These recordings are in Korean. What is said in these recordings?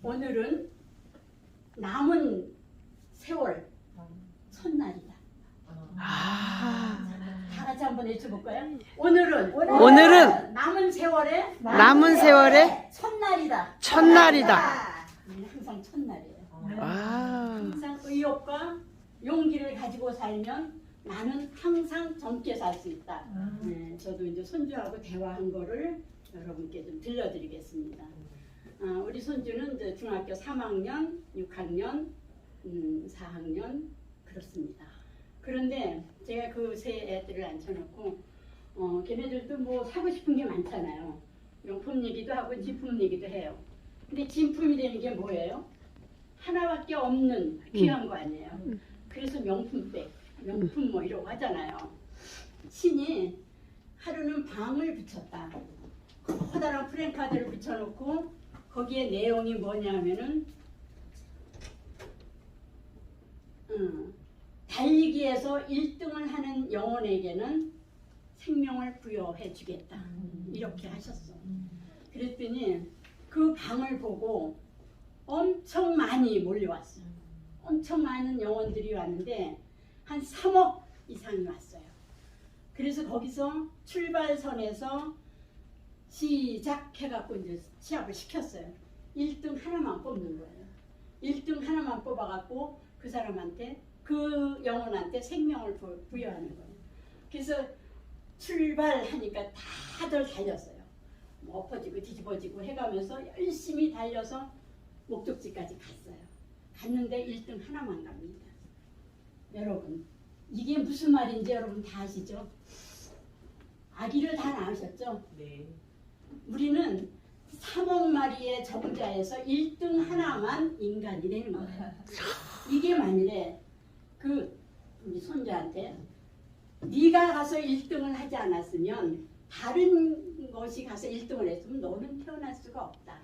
오늘은 남은 세월 첫날이다. 다 같이 한번 외쳐볼까요? 오늘은 남은 세월의 첫날이다. 첫날이다. 항상 첫날이에요. 아, 항상 의욕과 용기를 가지고 살면 나는 항상 젊게 살 수 있다. 네, 저도 이제 손주하고 대화한 거를 여러분께 좀 들려드리겠습니다. 우리 손주는 이제 중학교 3학년, 6학년, 4학년 그렇습니다. 그런데 제가 그 세 애들을 앉혀놓고 걔네들도 뭐 사고 싶은 게 많잖아요. 용품 얘기도 하고 진품 얘기도 해요. 근데 진품이 되는 게 뭐예요? 하나밖에 없는 귀한 거 아니에요. 그래서 명품백, 명품 뭐 이러고 하잖아요. 신이 하루는 방을 붙였다. 커다란 프랭카드를 붙여놓고 거기에 내용이 뭐냐면은 달리기에서 1등을 하는 영혼에게는 생명을 부여해 주겠다. 이렇게 하셨어. 그랬더니 그 방을 보고 엄청 많이 몰려왔어요. 엄청 많은 영혼들이 왔는데 한 3억 이상이 왔어요. 그래서 거기서 출발선에서 시작해갖고 이제 시합을 시켰어요. 1등 하나만 뽑는 거예요. 1등 하나만 뽑아갖고 그 사람한테 그 영혼한테 생명을 부여하는 거예요. 그래서 출발하니까 다들 달렸어요. 뭐 엎어지고 뒤집어지고 해가면서 열심히 달려서 목적지까지 갔어요. 갔는데 1등 하나만 갑니다. 여러분 이게 무슨 말인지 여러분 다 아시죠? 아기를 다 낳으셨죠? 네. 우리는 3억 마리의 정자에서 1등 하나만 인간이 되는 거예요. 이게 만일에 그 우리 손자한테 네가 가서 1등을 하지 않았으면 다른 것이 가서 1등을 했으면 너는 태어날 수가 없다.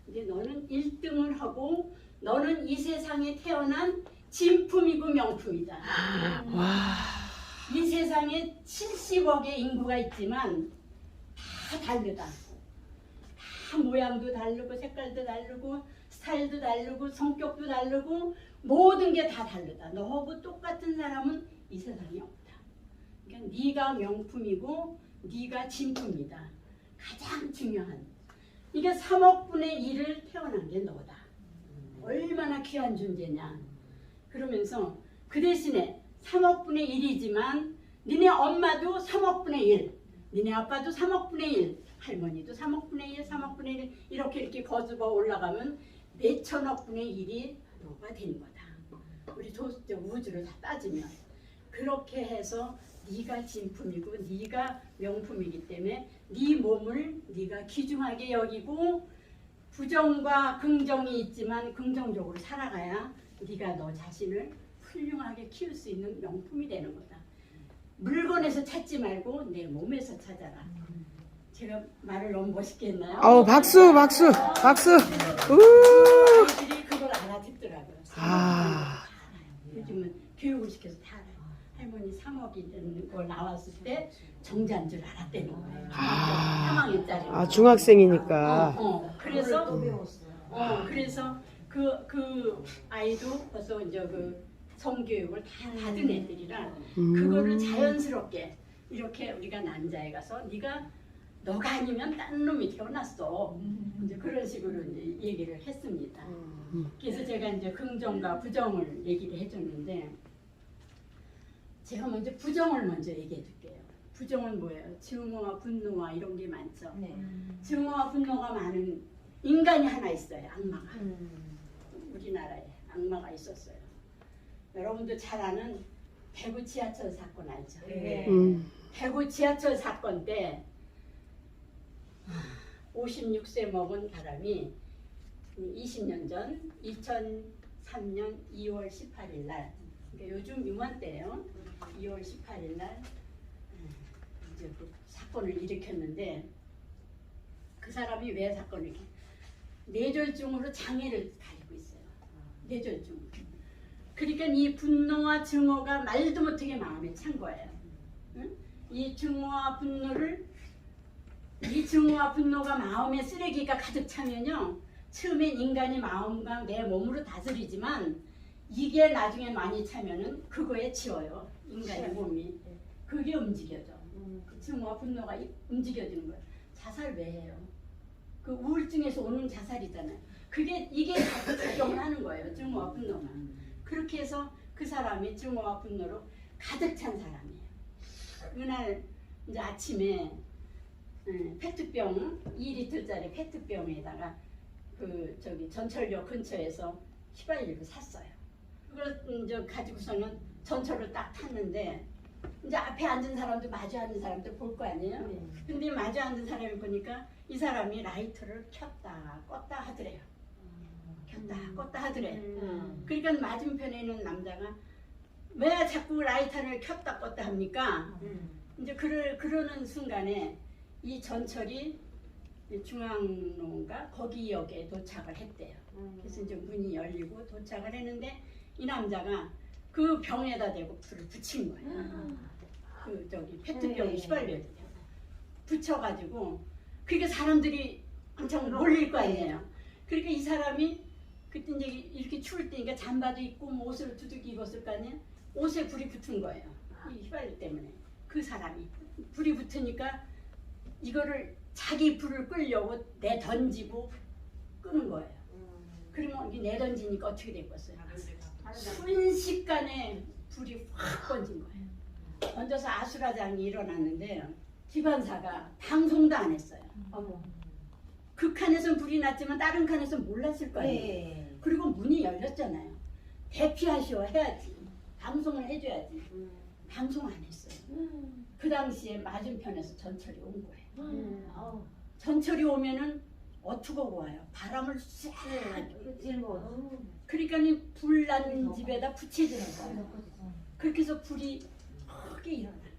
근데 너는 1등을 하고 너는 이 세상에 태어난 진품이고 명품이다. 와, 이 세상에 70억의 인구가 있지만 다 다르다. 다 모양도 다르고 색깔도 다르고 스타일도 다르고 성격도 다르고 모든 게 다 다르다. 너하고 똑같은 사람은 이 세상에 없다. 그러니까 네가 명품이고 네가 진품이다. 가장 중요한. 이게 3억 분의 1을 태어난 게 너다. 얼마나 귀한 존재냐. 그러면서 그 대신에 3억 분의 1이지만 니네 엄마도 3억 분의 1, 니네 아빠도 3억 분의 1, 할머니도 3억 분의 1, 3억 분의 1 이렇게 거듭어 올라가면 몇천억 분의 1이 너가 되는 거다. 우리 우주를 다 따지면 그렇게 해서 네가 진품이고 네가 명품이기 때문에 네 몸을 네가 귀중하게 여기고 부정과 긍정이 있지만 긍정적으로 살아가야 네가 너 자신을 훌륭하게 키울 수 있는 명품이 되는 거다. 물건에서 찾지 말고 내 몸에서 찾아라. 제가 말을 너무 멋있게 했나요? 박수, 박수, 박수. 아이들이 그걸 알아듣더라고요. 아. 요즘은 교육을 시켜서 다 알아요. 할머니 3억이 되는 걸 나왔을 때 정자인 줄 알았다는 거예요. 3학년짜리. 중학생이니까. 그래서 그 아이도 벌써 이제 그 성교육을 다 받은 애들이라 그거를 자연스럽게 이렇게 우리가 난자에 가서 너가 아니면 딴 놈이 태어났어. 이제 그런 식으로 이제 얘기를 했습니다. 그래서 제가 이제 긍정과 부정을 얘기를 해줬는데 제가 먼저 부정을 먼저 얘기해 줄게요. 부정은 뭐예요? 증오와 분노와 이런 게 많죠. 네. 증오와 분노가 많은 인간이 하나 있어요. 악마가. 우리나라에 악마가 있었어요. 여러분도 잘 아는 대구 지하철 사건 알죠? 네. 대구 지하철 사건 때 56세 먹은 사람이 20년 전 2003년 2월 18일 날 그러니까 요즘 이맘때예요. 2월 18일 날 이제 그 사건을 일으켰는데 그 사람이 왜 사건을 일으켰 뇌졸중으로 장애를 가지고 있어요. 뇌졸중. 그러니까 이 분노와 증오가 말도 못하게 마음에 찬 거예요. 응? 이 증오와 분노가 마음에 쓰레기가 가득 차면요 처음엔 인간이 마음과 내 몸으로 다스리지만 이게 나중에 많이 차면은 그거에 치워요. 인간의 몸이. 그게 움직여져. 그 증오와 분노가 움직여지는 거예요. 자살 왜 해요? 그 우울증에서 오는 자살이잖아요. 이게 작용을 하는 거예요. 증오와 분노가. 그렇게 해서 그 사람이 증오와 분노로 가득 찬 사람이에요. 그날 이제 아침에 페트병 2리터짜리 페트병에다가 그 저기 전철역 근처에서 휘발유를 샀어요. 그걸 이제 가지고서는 전철을 딱 탔는데 이제 앞에 앉은 사람도 마주 앉은 사람도 볼 거 아니에요. 근데 마주 앉은 사람이 보니까 이 사람이 라이터를 켰다 껐다 하더래요. 켰다 껐다 하더래. 그러니까 맞은편에 있는 남자가 왜 자꾸 라이터를 켰다 껐다 합니까? 이제 그러는 순간에 이 전철이 중앙로인가 거기역에 도착을 했대요. 그래서 이제 문이 열리고 도착을 했는데 이 남자가 그 병에다 대고 불을 붙인 거예요. 그 저기 페트병 휘발유에 붙여가지고 그러니까 사람들이 엄청 몰릴 거 아니에요. 그러니까 이 사람이 그때 이제 이렇게 추울 때니까 잠바도 입고 뭐 옷을 두둑이 입었을 거 아니에요. 옷에 불이 붙은 거예요. 이 휘발유 때문에. 그 사람이 불이 붙으니까 이거를 자기 불을 끌려고 내던지고 끄는 거예요. 그러면 이게 내던지니까 어떻게 됐겠어요? 순식간에 불이 확 번진 거예요. 번져서 아수라장이 일어났는데 기관사가 방송도 안 했어요. 그 칸에서는 불이 났지만 다른 칸에서는 몰랐을 거 아니에요. 그리고 문이 열렸잖아요. 대피하시오 해야지. 방송을 해줘야지. 방송 안 했어요. 그 당시에 맞은편에서 전철이 온 거예요. 전철이 오면은 어떻게 와요? 바람을 싹. 그러니까 불난 집에다 붙여지는 거예요. 그렇게 해서 불이 크게 일어나는 거예요.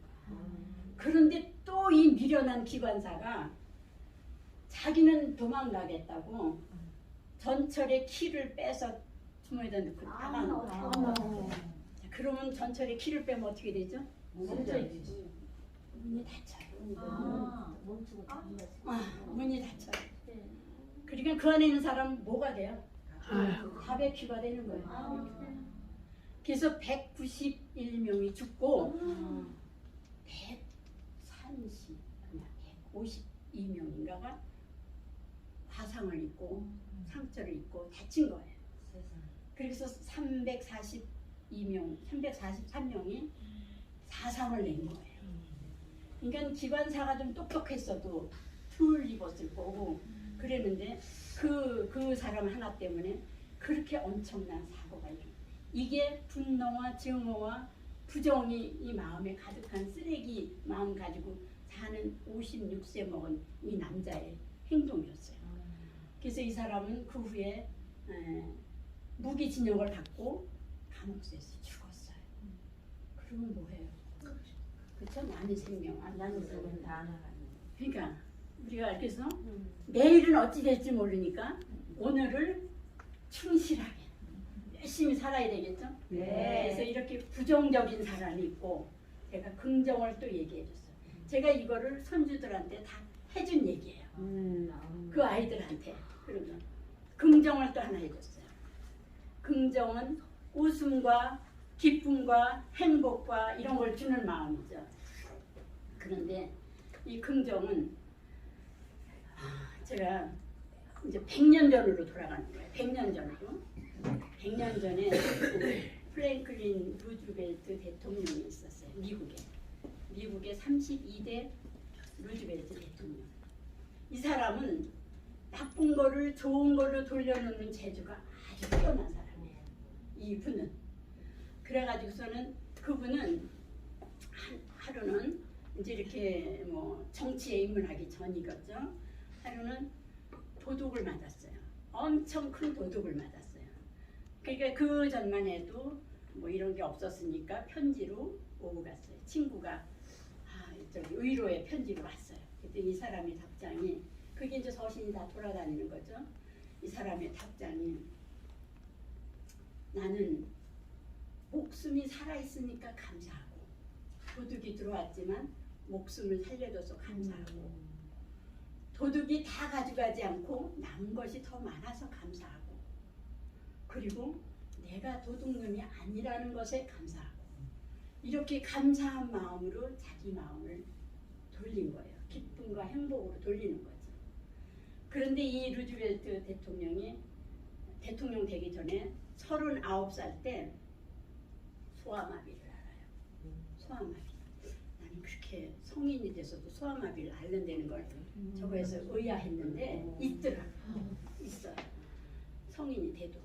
그런데 또 이 미련한 기관사가 자기는 도망가겠다고 전철의 키를 빼서 주머니에다 넣고 나가는 거예요. 그러면 전철의 키를 빼면 어떻게 되죠? 문이 닫혀요. 문이 닫혀요. 그러니까 그 안에 있는 사람은 뭐가 돼요? 바베큐가 되는 거예요. 그래서 191명이 죽고 152명인가가 화상을 입고 상처를 입고 다친 거예요. 그래서 343명이 사상을 낸 거예요. 그러니까 기관사가 좀 똑똑했어도 덜 입었을 거고 그랬는데 그 사람 하나 때문에 그렇게 엄청난 사고가 일어나요. 이게 분노와 증오와 부정이 이 마음에 가득한 쓰레기 마음 가지고 사는 56세 먹은 이 남자의 행동이었어요. 그래서 이 사람은 그 후에 무기징역을 받고 감옥에서 죽었어요. 그러면 뭐해요? 그쵸? 많은 생명, 많은 생명 다 나가는. 그러니까 우리가 그래서 내일은 어찌 될지 모르니까 오늘을 충실하게 열심히 살아야 되겠죠? 네. 그래서 이렇게 부정적인 사람이 있고 제가 긍정을 또 얘기해 줬어요. 제가 이거를 손주들한테 다 해준 얘기예요. 그 아이들한테. 그러면 긍정을 또 하나 해줬어요. 긍정은 웃음과 기쁨과 행복과 이런 걸 주는 마음이죠. 그런데 이 긍정은 제가 이제 100년 전으로 돌아가는 거예요. 100년 전으로. 100년 전에 프랭클린 루즈벨트 대통령이 있었어요. 미국의 32대 루즈벨트 대통령. 이 사람은 나쁜 거를 좋은 걸로 돌려놓는 재주가 아주 뛰어난 사람이에요. 이분은. 그래가지고서는 그분은 하루는 이제 이렇게 뭐 정치에 입문하기 전이겠죠. 하루는 도둑을 맞았어요. 엄청 큰 도둑을 맞았어요. 그러니까 그 전만 해도 뭐 이런 게 없었으니까 편지로 오고 갔어요. 친구가 저기 의료의 편지로 왔어요. 그때 이 사람의 답장이 그게 이제 서신이 다 돌아다니는 거죠. 이 사람의 답장이 나는 목숨이 살아있으니까 감사하고 도둑이 들어왔지만 목숨을 살려줘서 감사하고 도둑이 다 가져가지 않고 남은 것이 더 많아서 감사하고, 그리고 내가 도둑놈이 아니라는 것에 감사하고, 이렇게 감사한 마음으로 자기 마음을 돌린 거예요. 기쁨과 행복으로 돌리는 거죠. 그런데 이 루즈벨트 대통령이 대통령 되기 전에 39살 때 소아마비를 알아요. 소아마비. 나는 그렇게 성인이 돼서도 소아마비를 앓는다는 걸 저거에서 의아했는데 있어요. 성인이 돼도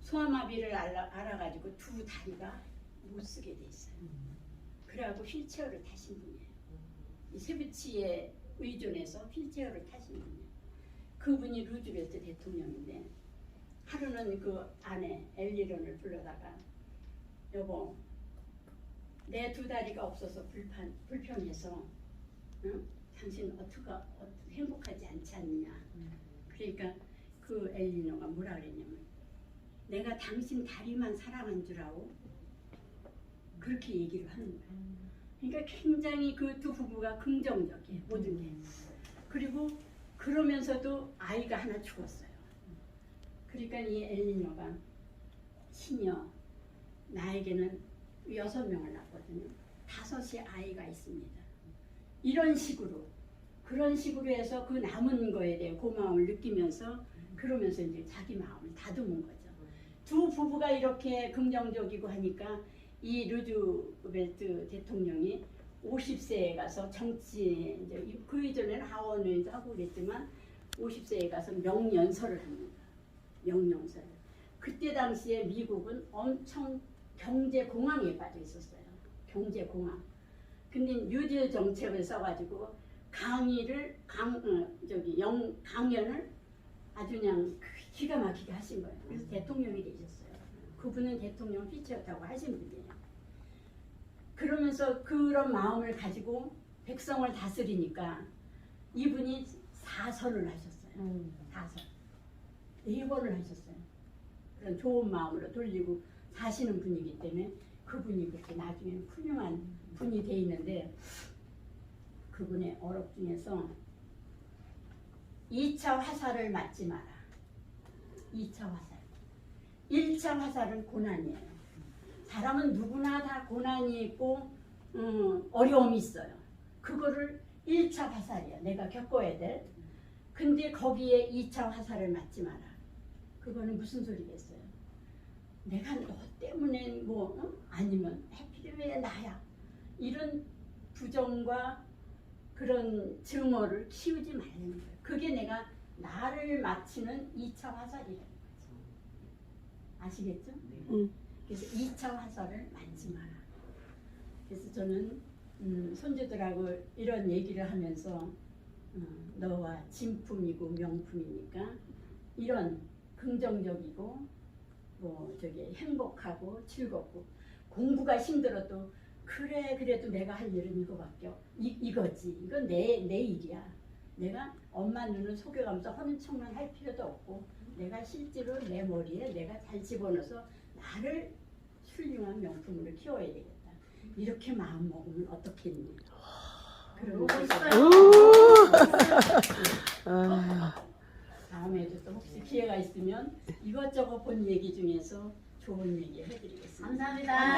소아마비를 알아가지고 두 다리가 못 쓰게 돼 있어요. 그래갖고 휠체어를 타신 분이에요. 이 세부치에 의존해서 휠체어를 타신 분이에요. 그분이 루즈벨트 대통령인데 하루는 그 아내 엘리런을 불러다가 여보, 내 두 다리가 없어서 불편해서 응? 당신 어떻게 행복하지 않지 않느냐. 그러니까 그 엘리너가 뭐라 그랬냐면 내가 당신 다리만 사랑한 줄 아오? 그렇게 얘기를 하는 거예요. 그러니까 굉장히 그 두 부부가 긍정적이에요. 모든 게. 그리고 그러면서도 아이가 하나 죽었어요. 그러니까 이 엘리너가 시녀 나에게는 6명을 낳았거든요. 5이 아이가 있습니다. 이런 식으로 그런 식으로 해서 그 남은 거에 대해 고마움을 느끼면서 그러면서 이제 자기 마음을 다듬은 거죠. 두 부부가 이렇게 긍정적이고 하니까 이 루즈벨트 대통령이 50세에 가서 정치 이제 그 이전에는 하원을 하고 그랬지만 50세에 가서 명연설을 합니다. 명연설. 그때 당시에 미국은 엄청 경제 공황에 빠져 있었어요. 경제 공황. 근데 뉴딜 정책을 써가지고 강연을 아주 그냥 기가 막히게 하신 거예요. 그래서 대통령이 되셨어요. 그분은 대통령 피치였다고 하신 분이에요. 그러면서 그런 마음을 가지고 백성을 다스리니까 이분이 4선을 하셨어요. 4선. 4번을 하셨어요. 그런 좋은 마음으로 돌리고 사시는 분이기 때문에 그분이 그렇게 나중에 훌륭한 분이 돼 있는데 그분의 어록 중에서 2차 화살을 맞지 마라. 2차 화살. 1차 화살은 고난이에요. 사람은 누구나 다 고난이 있고 어려움이 있어요. 그거를 1차 화살이야. 내가 겪어야 될. 근데 거기에 2차 화살을 맞지 마라. 그거는 무슨 소리겠어요? 내가 너 때문에 아니면 해필이 왜 나야? 이런 부정과 그런 증오를 키우지 말라는 거예요. 그게 내가 나를 맞추는 2차 화살이라는 거죠. 아시겠죠? 그래서 2차 화살을 맞지 마라. 그래서 저는 손주들하고 이런 얘기를 하면서 너와 진품이고 명품이니까 이런 긍정적이고 행복하고 즐겁고 공부가 힘들어도 그래도 내가 할 일은 이거밖에 이거지. 이건 내 일이야. 내가 엄마 눈을 속여가면서 하는 척만 할 필요도 없고 내가 실제로 내 머리에 내가 잘 집어넣어서 나를 훌륭한 명품으로 키워야 되겠다. 이렇게 마음 먹으면 어떻겠니? 그러고 다음에도 또 혹시 기회가 있으면 이것저것 본 얘기 중에서 좋은 얘기 해드리겠습니다. 감사합니다.